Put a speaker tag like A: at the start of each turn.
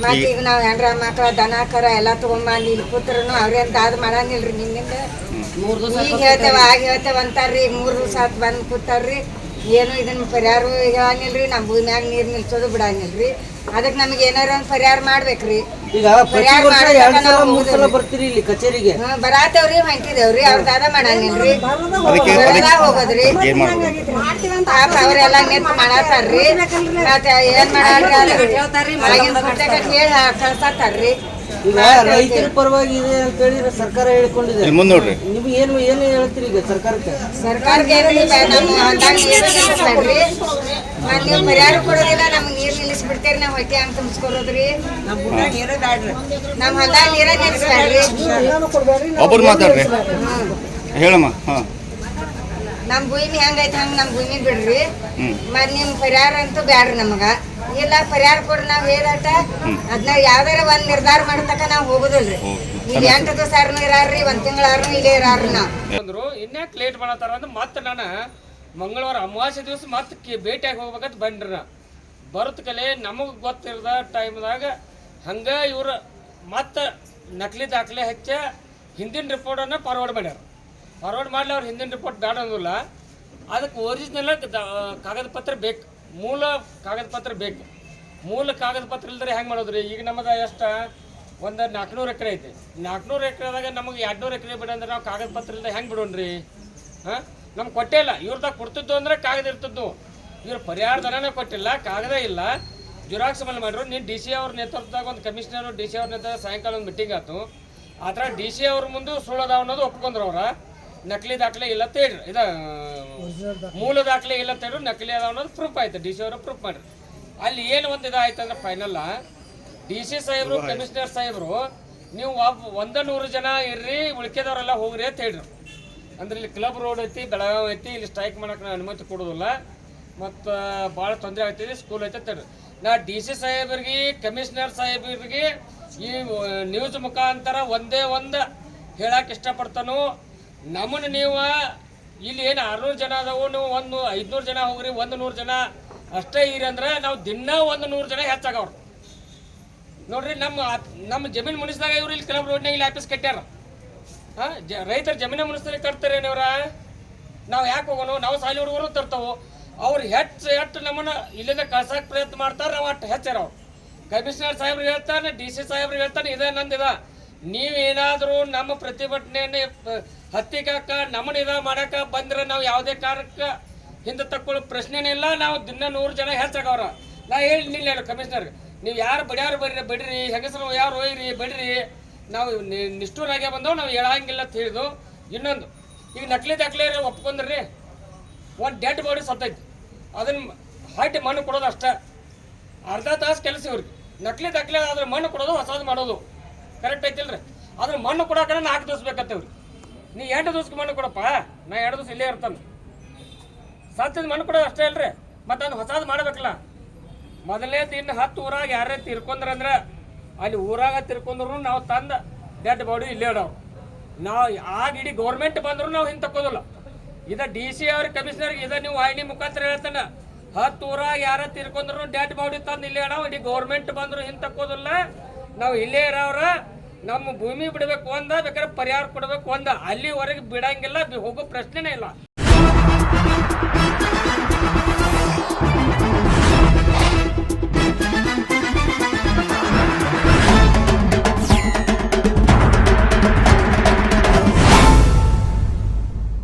A: ಮತ್ತೆ ಈಗ ನಾವ್ ಹೆಂಡ್ರ ಮಕ್ಳ ದನ ಕರ ಎಲ್ಲಾ ತಗೊಂಬಂದ್ ಇಲ್ಲಿ ಕೂತ್ರನು ಅವ್ರೇನ್ ದಾದ್ ಮಾಡಂಗಿಲ್ರಿ ನಿನ್ನಿಂದ ಈಗ ಹೇಳ್ತೇವ ಆಗ ಹೇಳ್ತೇವ ಅಂತಾರ್ರಿ 3 ದಿವಸ ಆತ್ ಬಂದ್ ಕೂತಾರ್ರಿ ಏನು ಇದನ್ನ ಪರಿಹಾರ ಹೇಳಂಗಿಲ್ರಿ ನಮ್ ಭೂಮ್ಯಾಗ ನೀರ್ ನಿಲ್ಸೋದು ಬಿಡಂಗಿಲ್ರಿ ಅದಕ್ಕೆ ನಮಗೆ ಏನಾರ ಒಂದು ಪರಿಹಾರ ಮಾಡ್ಬೇಕ್ರಿ
B: ಈಗ ಬರ್ತೀರಿ ಇಲ್ಲಿ ಕಚೇರಿಗೆ
A: ಬರಾತೇವ್ರಿ ಹೊಂಟಿದೇವ್ರಿ ಅವ್ರ ದಾದ ಮಾಡಂಗಿಲ್ರಿ ಹೋಗೋದ್ರಿ ಅವ್ರೆಲ್ಲಾ ನಿಂತ್ ಮಾಡತಾರ್ರಿ ಮತ್ತೆ ಏನ್ ಮಾಡಲ್ರಿ ಹೇಳಿ ಕಳ್ಸಾತಾರ್ರಿ
B: ಈಗ ರೈತರ ಪರವಾಗಿ ಇದೆ ಅಂತ ಹೇಳಿ ಸರ್ಕಾರ ಹೇಳ್ಕೊಂಡಿದೆ ನಿಮ್ಗೆ ಏನು ಏನು ಹೇಳ್ತೀರಿ ಈಗ ಸರ್ಕಾರಕ್ಕೆ
A: ನೀವು ಪರಿಹಾರ ಕೊಡೋದಿಲ್ಲ ನಮ್ಗೆ ನೀರ್ ನಿಲ್ಲಿಸ್ಬಿಡ್ತೀರಿ ನಾವ್ ಹೊಟ್ಟೆ ಹಂಗ್ ತುಂಬಿಸ್ಕೊಳೋದ್ರಿ ನಮ್ ಹೊಲ್ದಾಗ ನೀರ ನಿಲ್ಲಿಸ್ಬೇಡ್ರಿ
C: ಒಬ್ಬರು ಮಾತಾಡ್ರಿ ಹೇಳಮ್ಮ
A: ನಮ್ ಭೂಮಿ ಹೆಂಗೈತಿ ಹಂಗ ನಮ್ ಭೂಮಿ ಬಿಡ್ರಿ ಮತ್ ನಿಮ್ ಪರಿಹಾರ ಅಂತೂ ಬ್ಯಾಡ್ರಿ ನಮಗ ಇಲ್ಲ ಪರಿಹಾರ ಕೊಡ್ರಿ ನಾವ್ ಹೇಳಾಟ ಅದನ್ನ ಯಾವ್ದಾರ ಒಂದ್ ನಿರ್ಧಾರ ಮಾಡತಕ್ಕ ನಾವ್ ಹೋಗುದಿಲ್ರಿ ಈಗ 8 ದಿವಸ ಇರಾರ್ರಿ 1 ತಿಂಗಳಾರು ಇಲ್ಲೇ ಇರಾರ್ರಿ ನಾವ್
D: ಇನ್ಯಾಕ್ ಲೇಟ್ ಮಾಡತ್ತಾರ ಅಂದ್ರೆ ಮತ್ತೆ ನಾನು ಮಂಗಳವಾರ ಅಮಾವಾಸ್ಯೆ ದಿವಸ ಮತ್ತೆ ಭೇಟಿಯಾಗಿ ಹೋಗ್ಬೇಕಂತ ಬಂದ್ರಿ ನಾ ಬರುತ್ತ ಕಲೆ ನಮಗೆ ಗೊತ್ತಿರದ ಟೈಮ್ದಾಗ ಹಂಗ ಇವ್ರು ಮತ್ತೆ ನಕಲಿ ದಾಖಲೆ ಹಚ್ಚ ಹಿಂದಿನ ರಿಪೋರ್ಟನ್ನು ಫಾರ್ವರ್ಡ್ ಮಾಡ್ಯಾರ ಫಾರ್ವರ್ಡ್ ಮಾಡಲಿ ಅವ್ರು ಹಿಂದಿನ ರಿಪೋರ್ಟ್ ಬೇಡ ಅನ್ನೋಲ್ಲ ಅದಕ್ಕೆ ಒರಿಜಿನಲ್ ಕಾಗದ ಪತ್ರ ಬೇಕು ಮೂಲ ಕಾಗದ ಪತ್ರ ಬೇಕು ಮೂಲ ಕಾಗದ ಪತ್ರ ಇಲ್ದ್ರೆ ಹೆಂಗೆ ಮಾಡೋದ್ರಿ ಈಗ ನಮ್ಮದು ಎಷ್ಟು ಒಂದು 400 ಎಕರೆ ಐತಿ 400 ಎಕರೆದಾಗ ನಮಗೆ 200 ಎಕರೆ ಬಿಡ ಅಂದ್ರೆ ನಾವು ಕಾಗದ ಪತ್ರ ಇಲ್ಲದೆ ಹೆಂಗೆ ಬಿಡೋಣ್ರಿ ಹಾಂ ನಮ್ಗೆ ಕೊಟ್ಟೇ ಇಲ್ಲ ಇವ್ರದಾಗ ಕೊಡ್ತಿದ್ದು ಅಂದ್ರೆ ಕಾಗದ ಇರ್ತಿದ್ದು ಇವ್ರು ಪರಿಹಾರ ಧನನೇ ಕೊಟ್ಟಿಲ್ಲ ಕಾಗದ ಇಲ್ಲ ಜುರಾಕ್ಸ್ ಮೇಲೆ ಮಾಡಿದ್ರು ನೀನು ಡಿ ಸಿ ಅವ್ರ ನೇತೃತ್ವದಾಗ ಒಂದು ಕಮಿಷನರು ಡಿ ಸಿ ಅವ್ರ ನೇತೃತ್ವ ಸಾಯಂಕಾಲ ಒಂದು ಮೀಟಿಂಗ್ ಆಯ್ತು ಆ ಥರ ಡಿ ಸಿ ಅವ್ರ ಮುಂದೆ ಸುಳ್ಳದಾವ ಅನ್ನೋದು ಒಪ್ಕೊಂಡ್ರು ಅವ್ರ ನಕಲಿ ದಾಖಲೆ ಇಲ್ಲ ತೇಳ್ರಿ ಇದು ಮೂಲ ದಾಖಲೆ ಇಲ್ಲ ತೇಳ್ರು ನಕಲಿ ಅದಾವ ಅನ್ನೋದು ಪ್ರೂಫ್ ಆಯ್ತು ಡಿ ಸಿ ಅವರು ಪ್ರೂಫ್ ಮಾಡ್ರಿ ಅಲ್ಲಿ ಏನು ಒಂದು ಇದಾಯ್ತು ಅಂದ್ರೆ ಫೈನಲ್ಲ ಡಿ ಸಿ ಸಾಹೇಬರು ಕಮಿಷನರ್ ಸಾಹೇಬರು ನೀವು 100 ಜನ ಇರ್ರಿ ಉಳ್ಕೆದವರೆಲ್ಲ ಹೋಗ್ರಿ ಅಂತ ಹೇಳ್ರಿ ಅಂದ್ರೆ ಇಲ್ಲಿ ಕ್ಲಬ್ ರೋಡ್ ಐತಿ ಬೆಳಗಾವಿ ಐತಿ ಇಲ್ಲಿ ಸ್ಟ್ರೈಕ್ ಮಾಡೋಕೆ ನಾನು ಅನುಮತಿ ಕೊಡೋದಿಲ್ಲ ಮತ್ತು ಭಾಳ ತೊಂದರೆ ಆಗ್ತೈತಿ ಸ್ಕೂಲ್ ಐತೆ ತಡ್ರಿ ನಾ ಡಿ ಸಿ ಸಾಹೇಬರಿಗೆ ಕಮಿಷನರ್ ಸಾಹೇಬರಿಗೆ ಈ ನ್ಯೂಸ್ ಮುಖಾಂತರ ಒಂದೇ ಒಂದು ಹೇಳಕ್ಕೆ ಇಷ್ಟಪಡ್ತಾನು ನಮ್ಮನ್ನು ನೀವು ಇಲ್ಲಿ ಏನು 600 ಜನ ಅದಾವು ನೀವು 500 ಜನ ಹೋಗ್ರಿ 100 ಜನ ಅಷ್ಟೇ ಇರಿ ಅಂದ್ರೆ ನಾವು ದಿನ 100 ಜನ ಹೆಚ್ಚಾಗವ್ರು ನೋಡ್ರಿ ನಮ್ಮ ಜಮೀನು ಮುನಿಸಿದಾಗ ಇವ್ರು ಇಲ್ಲಿ ಕ್ಲಬ್ ರೋಡ್ನಾಗ ಇಲ್ಲಿ ಆಫೀಸ್ ಕಟ್ಟ್ಯಾರ ಹಾಂ ರೈತರ ಜಮೀನು ಮುನಿಸ್ತಾರೆ ಕಟ್ತಾರೆ ನೀವ್ರ ನಾವು ಯಾಕೆ ಹೋಗೋಣ ನಾವು ಸಾಲಿ ಹುಡುಗರು ತರ್ತಾವು ಅವ್ರು ಹೆಚ್ಚು ನಮ್ಮನ್ನು ಇಲ್ಲಿಂದ ಕಳ್ಸಕ್ಕೆ ಪ್ರಯತ್ನ ಮಾಡ್ತಾರೆ ನಾವು ಅಷ್ಟು ಹೆಚ್ಚಾರ ಅವ್ರು ಕಮಿಷನರ್ ಸಾಹೇಬ್ರಿಗೆ ಹೇಳ್ತಾನೆ ಡಿ ಸಿ ಸಾಹೇಬ್ರಿಗೆ ಹೇಳ್ತಾನೆ ಇದೇ ನಂದಿದ ನೀವೇನಾದರೂ ನಮ್ಮ ಪ್ರತಿಭಟನೆಯನ್ನು ಹತ್ತಿಗಾಕ ನಮ್ಮನ್ನ ಇದ ಮಾಡಕ್ಕೆ ಬಂದ್ರೆ ನಾವು ಯಾವುದೇ ಕಾರಣಕ್ಕೆ ಹಿಂದೆ ತಕ್ಕೊಳ್ಳೋ ಪ್ರಶ್ನೆನೇ ಇಲ್ಲ ನಾವು ದಿನ 100 ಜನ ಹೆಚ್ಚಾಗವ್ರ ನಾ ಹೇಳಿಲ್ಲ ಕಮಿಷನರ್ ನೀವು ಯಾರು ಬಡಿಯಾರು ಬಿಡ್ರಿ ಹೆಂಗಸರು ಯಾರು ಒಯ್ಯಿರಿ ಬಿಡ್ರಿ ನಾವು ನಿಷ್ಠೂರಾಗೆ ಬಂದವು ನಾವು ಹೇಳಂಗಿಲ್ಲ ಅಂತ ಹೇಳಿದು ಇನ್ನೊಂದು ಈಗ ನಕಲಿ ದಾಖಲೆ ಒಪ್ಕೊಂಡ್ರಿ ಒಂದು ಡೆಡ್ ಬಾಡಿ ಸತ್ತೈತಿ ಅದನ್ನು ಹಾಕಿ ಮಣ್ಣು ಕೊಡೋದು ಅಷ್ಟೇ ಅರ್ಧ ತಾಸು ಕೆಲಸ ಇವ್ರಿಗೆ ನಕಲಿ ದಾಖಲೆ ಆದ್ರೆ ಮಣ್ಣು ಕೊಡೋದು ಹೊಸದು ಮಾಡೋದು ಕರೆಕ್ಟ್ ಐತಿಲ್ರಿ ಅದ್ರ ಮಣ್ಣು ಕೊಡೋಕೆ 4 ದಿವಸ ಬೇಕತ್ತವ್ರಿ ನೀ 2 ದಿವ್ಸಕ್ಕೆ ಮಣ್ಣು ಕೊಡಪ್ಪ ನಾ 2 ದಿವಸ ಇಲ್ಲೇ ಇರ್ತಾನೆ ಸತ್ತಿದ ಮಣ್ಣು ಕೊಡೋದು ಅಷ್ಟೇ ಅಲ್ರಿ ಮತ್ತು ಅದು ಹೊಸದು ಮಾಡಬೇಕಲ್ಲ ಮೊದಲನೇ ಇನ್ನು 10 ಊರಾಗ ಯಾರೇ ತಿರ್ಕೊಂಡ್ರಂದ್ರೆ ಅಲ್ಲಿ ಊರಾಗ ತಿರ್ಕೊಂಡ್ರು ನಾವು ತಂದು ಡೆಡ್ ಬಾಡಿ ಇಲ್ಲೇ ಇಡೋರು ನಾವು ಆಗ ಇಡೀ ಗೌರ್ಮೆಂಟ್ ಬಂದ್ರು ನಾವು ಹಿಂಗೆ ತಕ್ಕೋದಿಲ್ಲ ಇದ ಡಿ ಸಿ ಅವ್ರ ಕಮಿಷನರ್ಗೆ ಇದ ನೀವು ವಾಹಿನಿ ಮುಖಾಂತರ ಹೇಳ್ತಾನೆ 10 ಊರಾಗ ಯಾರ ತಿರ್ಕೊಂಡ್ರು ಡೆಡ್ ಬಾಡಿ ತಂದು ಇಲ್ಲೇ ಇಡೋ ಇಡೀ ಗೌರ್ಮೆಂಟ್ ಬಂದ್ರು ಹಿಂಗೆ ತಕ್ಕೋದಿಲ್ಲ ನಾವು ಇಲ್ಲೇ ಇರೋರ ನಮ್ಮ ಭೂಮಿ ಬಿಡಬೇಕು ಬೇಕಾದ್ರೆ ಪರಿಹಾರ ಕೊಡಬೇಕು ಅಲ್ಲಿವರೆಗೆ ಬಿಡಂಗಿಲ್ಲ ಹೋಗೋ ಪ್ರಶ್ನೆನೇ ಇಲ್ಲ